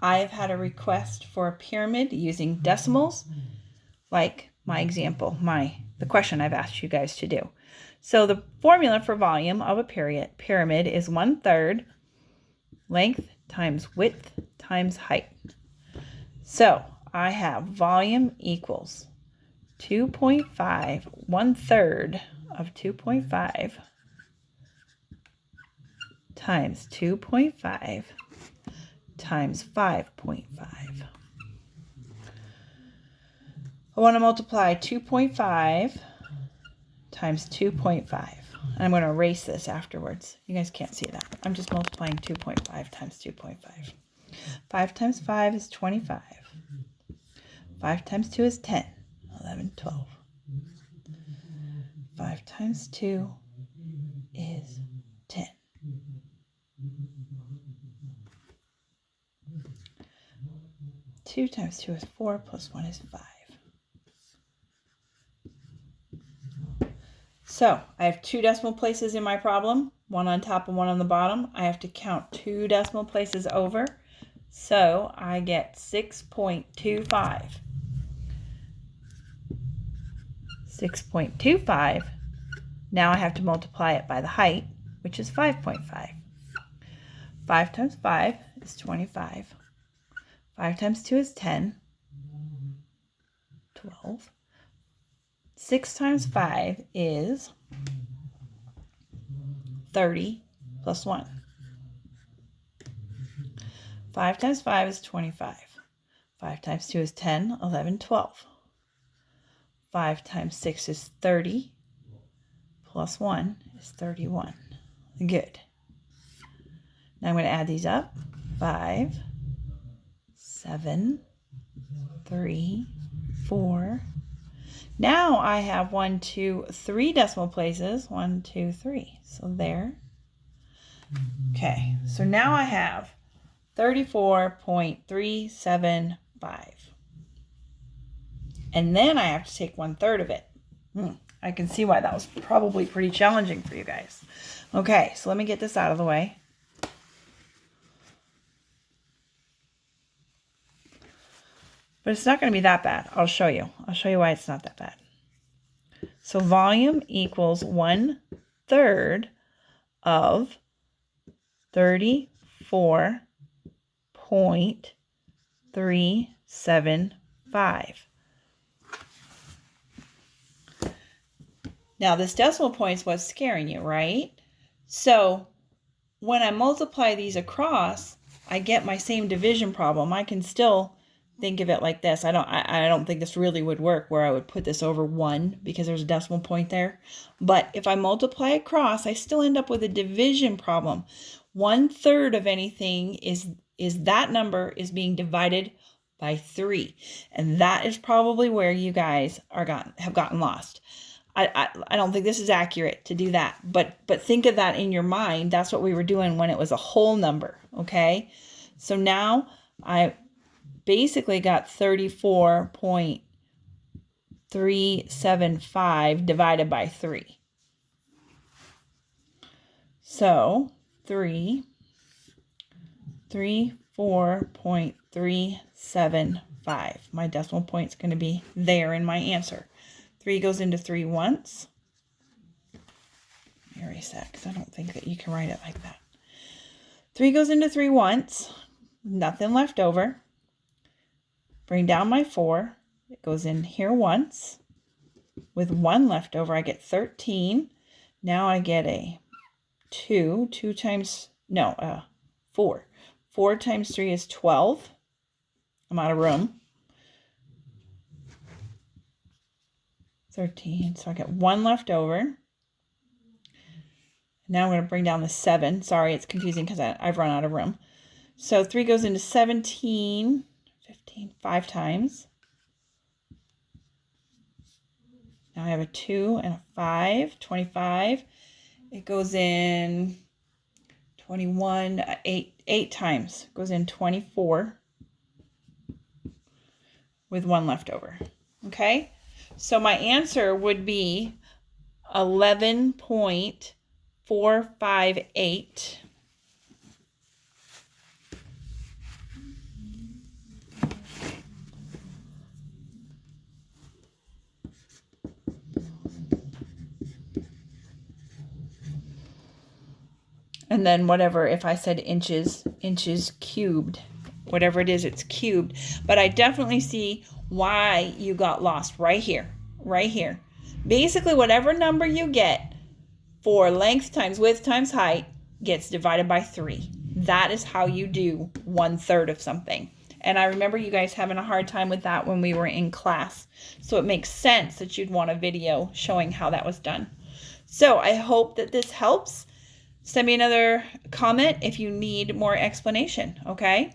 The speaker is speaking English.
I have had a request for a pyramid using decimals, like my example, the question I've asked you guys to do. So the formula for volume of a pyramid is 1/3 length times width times height. So I have volume equals 2.5, 1/3 of 2.5 times 2.5 times 5.5. I want to multiply 2.5 times 2.5. And I'm going to erase this afterwards. You guys can't see that. I'm just multiplying 2.5 times 2.5. 5 times 5 is 25. 5 times 2 is 10. 11, 12. 5 times 2 is 10. 2 times 2 is 4 plus 1 is 5. So I have 2 decimal places in my problem, one on top and one on the bottom. I have to count 2 decimal places over. So I get 6.25. 6.25. Now I have to multiply it by the height, which is 5.5. 5 times 5 is 25. 5 times 2 is 10. 12. 6 times 5 is 30 plus 1. 5 times 5 is 25. 5 times 2 is 10, 11, 12. 5 times 6 is 30, plus 1 is 31. Good. Now I'm going to add these up. 5, 7, 3, 4. Now I have 1, 2, 3 decimal places. 1, 2, 3. So there. Okay, so now I have 34.375. And then I have to take 1/3 of it. I can see why that was probably pretty challenging for you guys. Okay, so let me get this out of the way. But it's not going to be that bad. I'll show you. I'll show you why it's not that bad. So volume equals 1/3 of 34.375. Now this decimal point is what's scaring you, right? So when I multiply these across, I get my same division problem. I can still think of it like this. I don't think this really would work where I would put this over 1 because there's a decimal point there. But if I multiply across, I still end up with a division problem. 1/3 of anything is that number is being divided by 3. And that is probably where you guys have gotten lost. I don't think this is accurate to do that, but think of that in your mind. That's what we were doing when it was a whole number, okay? So now I basically got 34.375 divided by 3. So 34.375. My decimal point is going to be there in my answer. 3 goes into 3 once. Let me erase that because I don't think that you can write it like that. 3 goes into 3 once. Nothing left over. Bring down my 4. It goes in here once. With 1 left over, I get 13. Now I get a 2. 4. 4 times 3 is 12. I'm out of room. 13. So I get 1 left over. Now I'm going to bring down the 7. Sorry, it's confusing because I've run out of room. So 3 goes into 17, 15, 5 times. Now I have a 2 and a 5, 25. It goes in 21, 8 times. It goes in 24 with 1 left over. Okay? So my answer would be 11.458 And then whatever, if I said inches cubed, whatever it is, it's cubed. But I definitely see why you got lost right here, right here. Basically, whatever number you get for length times width times height gets divided by 3. That is how you do 1/3 of something. And I remember you guys having a hard time with that when we were in class. So it makes sense that you'd want a video showing how that was done. So I hope that this helps. Send me another comment if you need more explanation, okay?